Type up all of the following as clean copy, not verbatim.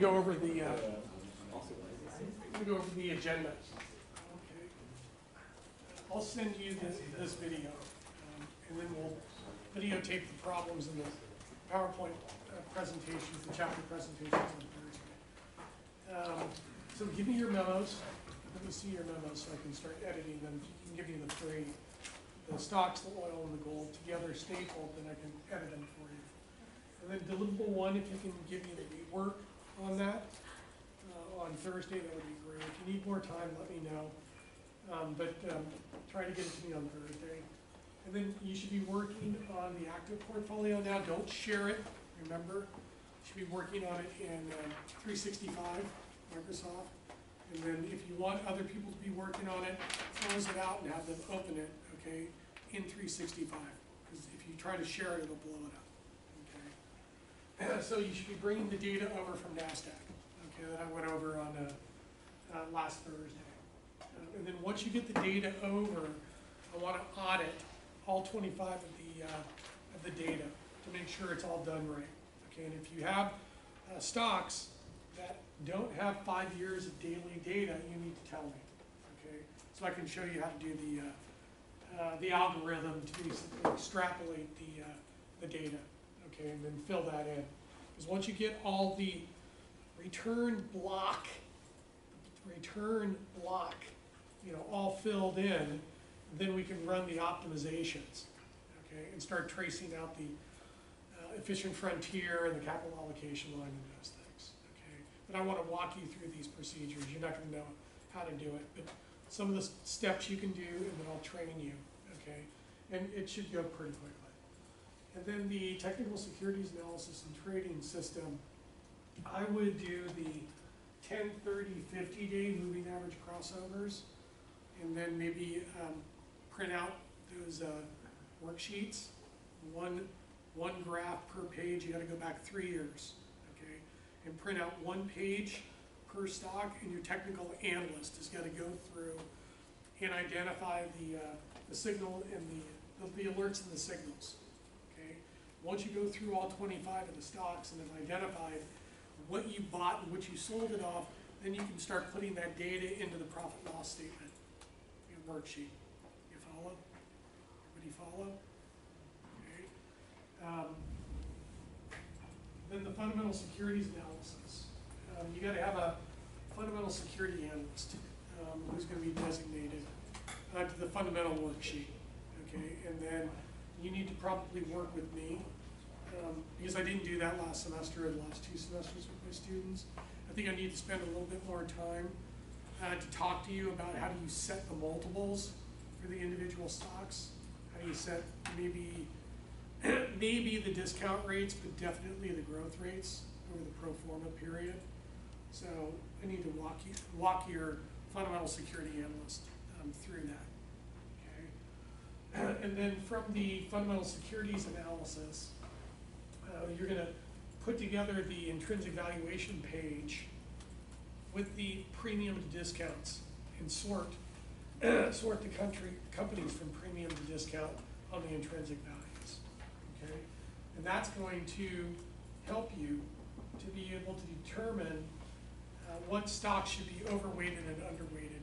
Go over the agenda. Okay. I'll send you this video, and then we'll videotape the problems in the PowerPoint presentations, the chapter presentations on Thursday. So give me your memos. Let me see your memos so I can start editing them. I can give you the three: the stocks, the oil, and the gold together stapled, then I can edit them for you. And then deliverable one, if you can give me the work on that on Thursday, that would be great. If you need more time, let me know. But try to get it to me on Thursday. And then you should be working on the active portfolio now. Don't share it, remember. You should be working on it in 365, Microsoft. And then if you want other people to be working on it, close it out and have them open it, okay, in 365. Because if you try to share it, it'll blow it up. So you should be bringing the data over from NASDAQ, okay, that I went over on last Thursday. And then once you get the data over, I want to audit all 25 of the data to make sure it's all done right. Okay, and if you have stocks that don't have 5 years of daily data, you need to tell me. Okay, so I can show you how to do the algorithm to basically extrapolate the data. Okay, and then fill that in. Because once you get all the return block, all filled in, then we can run the optimizations, okay, and start tracing out the efficient frontier and the capital allocation line and those things, okay. But I want to walk you through these procedures. You're not going to know how to do it, but some of the steps you can do, and then I'll train you, okay. And it should go pretty quickly. And then the technical securities analysis and trading system, I would do the 10, 30, 50-day moving average crossovers, and then maybe print out those worksheets, one graph per page. You got to go back 3 years, okay, and print out 1 page per stock, and your technical analyst has got to go through and identify the signal and the alerts and the signals. Once you go through all 25 of the stocks and have identified what you bought and what you sold it off, then you can start putting that data into the profit loss statement, your worksheet. You follow? Everybody follow? Okay. Then the fundamental securities analysis. You got to have a fundamental security analyst who's going to be designated to the fundamental worksheet. Okay, and then you need to probably work with me because I didn't do that last semester or the last 2 semesters with my students. I think I need to spend a little bit more time to talk to you about how do you set the multiples for the individual stocks. How do you set maybe the discount rates, but definitely the growth rates over the pro forma period. So I need to walk your fundamental security analyst through that. And then from the fundamental securities analysis, you're going to put together the intrinsic valuation page with the premium to discounts and sort the companies from premium to discount on the intrinsic values. Okay, and that's going to help you to be able to determine what stocks should be overweighted and underweighted,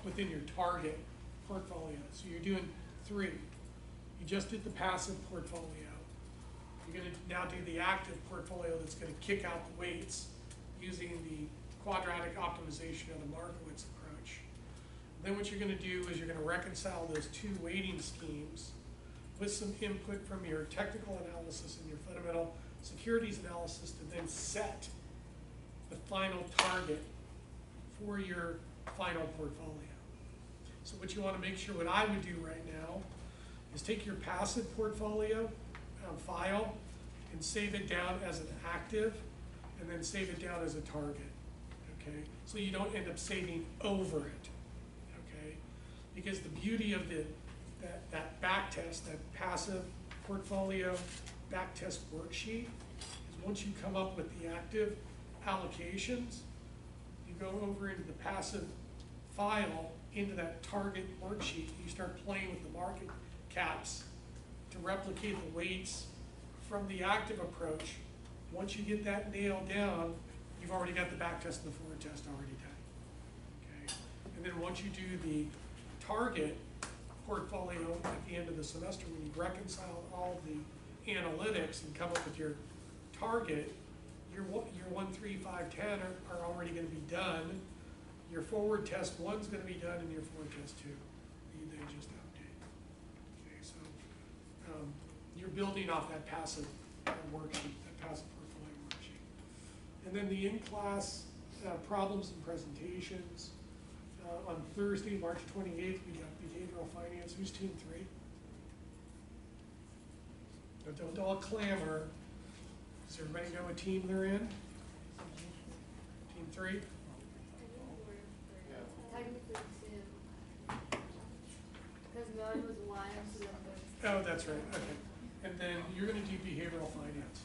within your target portfolio. So you're doing 3. You just did the passive portfolio. You're going to now do the active portfolio that's going to kick out the weights using the quadratic optimization of the Markowitz approach. Then what you're going to do is you're going to reconcile those 2 weighting schemes with some input from your technical analysis and your fundamental securities analysis to then set the final target for your final portfolio. So what you want to make sure, what I would do right now, is take your passive portfolio file and save it down as an active, and then save it down as a target. Okay, so you don't end up saving over it. Okay, because the beauty of that back test, that passive portfolio back test worksheet, is once you come up with the active allocations, you go over into the passive file, into that target worksheet, you start playing with the market caps to replicate the weights from the active approach Once you get that nailed down, you've already got the back test and the forward test already done. Okay? And then once you do the target portfolio at the end of the semester, when you reconcile all the analytics and come up with your target, your 1, 3, 5, 10 are already going to be done. Your forward test 1's going to be done, and your forward test 2, they just update. Okay, so you're building off that passive worksheet, that passive portfolio worksheet. And then the in-class problems and presentations. On Thursday, March 28th, we got behavioral finance. Who's team 3? Don't all clamor. Does everybody know what team they're in? Team 3? Technically two. Because mine was one, so then Oh, that's right, okay. And then you're gonna do behavioral finance,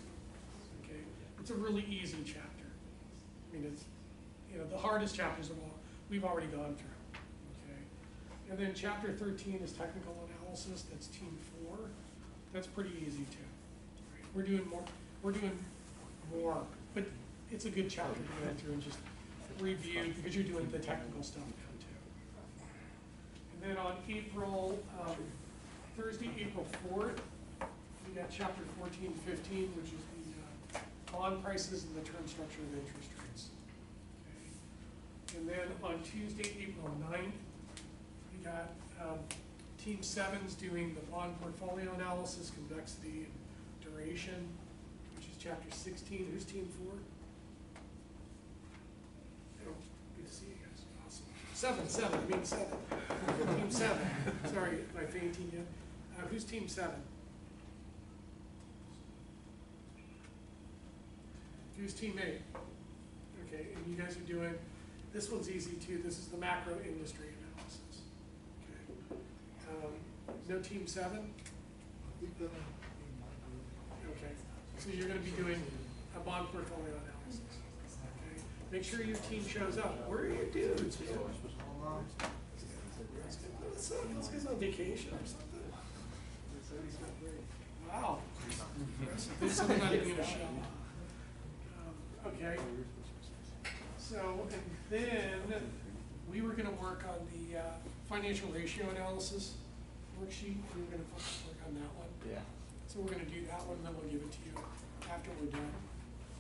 okay? It's a really easy chapter. I mean, it's, the hardest chapters of all, we've already gone through, okay? And then chapter 13 is technical analysis, that's team 4. That's pretty easy too. Right? We're doing more, but it's a good chapter to go through and just review, because you're doing the technical stuff now too. And then on Thursday, April 4th, we got chapter 14, 15, which is the bond prices and the term structure of interest rates. Okay. And then on Tuesday, April 9th, we got team 7's doing the bond portfolio analysis, convexity, and duration, which is chapter 16. Who's team 4? Good to see you guys. Awesome. 7. I mean 7. Team 7. Sorry, am I fainting you? Who's team 7? Who's team 8? Okay, and you guys are doing, this one's easy too. This is the macro industry analysis. Okay. No team 7? Okay, so you're going to be doing a bond portfolio analysis. Okay, make sure your team shows up. Where are your dudes? Let's get on vacation or something. Wow. This is not even a show. Okay. So, and then we were going to work on the financial ratio analysis worksheet. We were going to work on that one. Yeah. So we're going to do that one, and then we'll give it to you after we're done.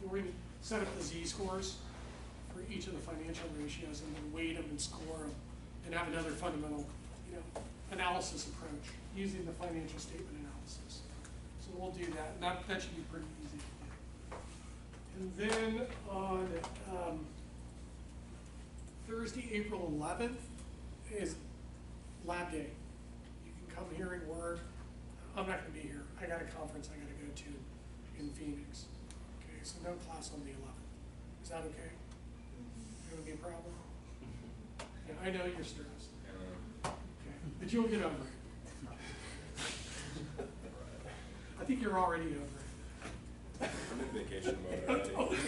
We're going to set up the Z-scores for each of the financial ratios, and then weight them and score them, and have another fundamental, analysis approach using the financial statement analysis. So we'll do that, and that should be pretty easy to do. And then on Thursday, April 11th is lab day. You can come here and work. I'm not going to be here. I got a conference I got to go to in Phoenix. Okay, so no class on the 11th. Is that okay? Going to be a problem? Yeah, I know you're stressed. Okay, but you'll get over it. I think you're already over it. I'm in vacation mode already.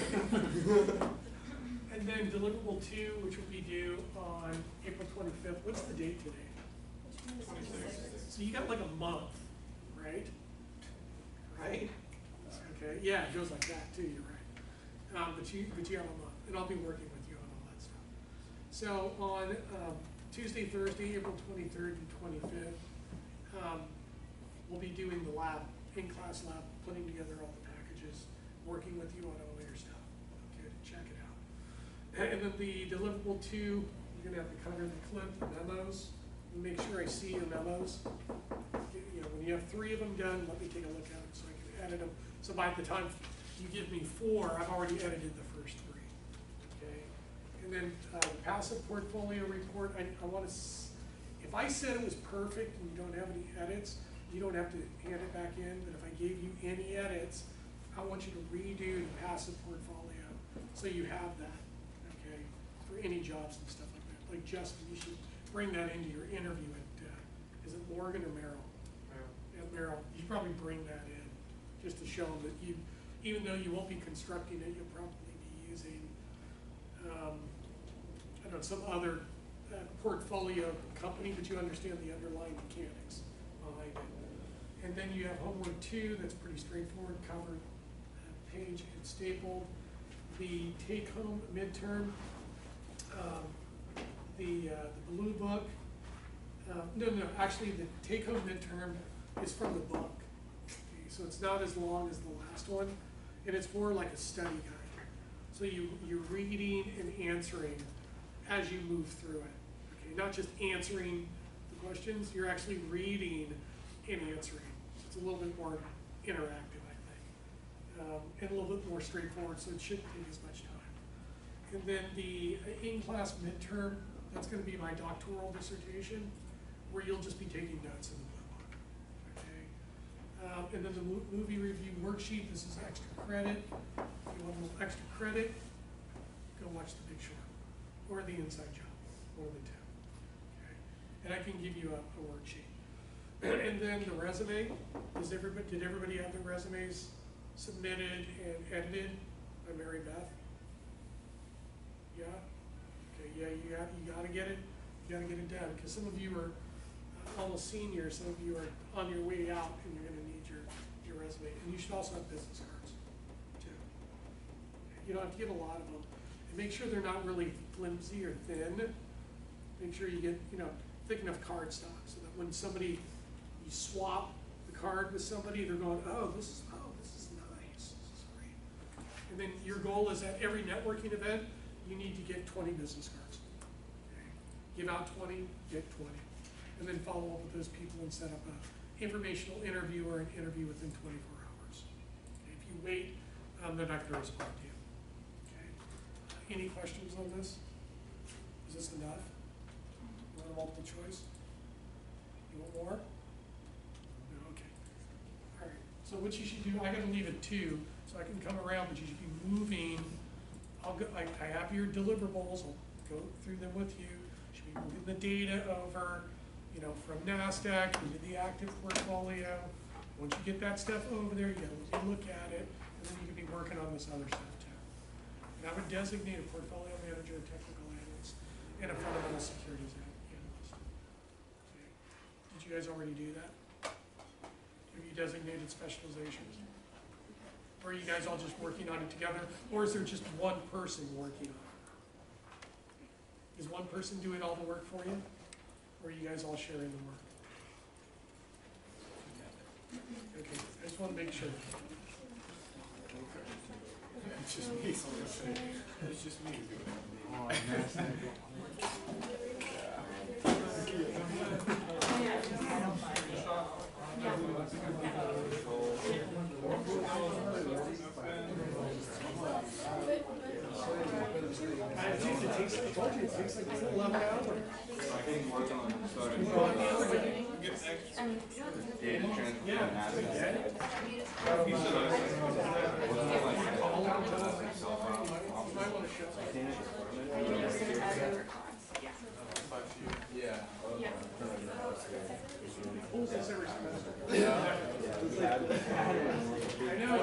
And then deliverable 2, which will be due on April 25th. What's the date today? 26. So you got like a month, right? Right? Okay, yeah, it goes like that too, you're right. But you have a month, and I'll be working with you on all that stuff. So on Tuesday, Thursday, April 23rd and 25th, we'll be doing the lab, in-class lab, putting together all the packages, working with you on all your stuff. Okay, to check it out. And then the deliverable 2, you're gonna have to cover the clip, the memos, and make sure I see your memos. When you have 3 of them done, let me take a look at them so I can edit them. So by the time you give me 4, I've already edited the first 3. Okay, and then passive portfolio report. I want to. If I said it was perfect and you don't have any edits, you don't have to hand it back in. But if I gave you any edits, I want you to redo the passive portfolio so you have that. Okay, for any jobs and stuff like that. Like Justin, you should bring that into your interview at. Is it Morgan or Merrill? Merrill, you should probably bring that in, just to show them that you, even though you won't be constructing it, you'll probably be using, some other portfolio company, but you understand the underlying mechanics behind it. And then you have homework 2, that's pretty straightforward, cover page and stapled. The take-home midterm, the blue book. No, actually the take-home midterm is from the book. Okay, so it's not as long as the last one, and it's more like a study guide. So you're reading and answering as you move through it. Okay, not just answering the questions, you're actually reading and answering. It's a little bit more interactive, I think, and a little bit more straightforward, so it shouldn't take as much time. And then the in-class midterm, that's going to be my doctoral dissertation, where you'll just be taking notes in the blue book. Okay. And then the movie review worksheet, this is extra credit. If you want a little extra credit, go watch The Big Short or The Inside Job, one of the two. Okay. And I can give you a worksheet. And then the resume, did everybody have their resumes submitted and edited by Mary Beth? Yeah? Okay, yeah, you gotta get it. You gotta get it done, because some of you are almost seniors, some of you are on your way out, and you're gonna need your resume. And you should also have business cards, too. You don't have to get a lot of them. And make sure they're not really flimsy or thin. Make sure you get, thick enough cardstock, so that when you swap the card with somebody, they're going, oh, this is nice, this is great. And then your goal is at every networking event, you need to get 20 business cards. Okay. Give out 20, get 20. And then follow up with those people and set up an informational interview or an interview within 24 hours. Okay. If you wait, they're not going to respond to you. Okay. Any questions on this? Is this enough? You want a multiple choice? You want more? No, okay. All right. So what you should do, I got to leave at 2, so I can come around, but you should be moving. I have your deliverables. I'll go through them with you. You should be moving the data over, from NASDAQ into the active portfolio. Once you get that stuff over there, you look at it, and then you can be working on this other stuff too. And I would designate a portfolio manager, a technical analyst, and a fundamental securities analyst. Okay. Did you guys already do that? Have you designated specializations? Or are you guys all just working on it together? Or is there just one person working on it? Is one person doing all the work for you? Or are you guys all sharing the work? Okay, I just want to make sure. It's just me. It's just me doing it. It takes like 11 hours. I can work on starting. Data transfer from NASDAQ. He said yeah. Pulls this every semester. I know.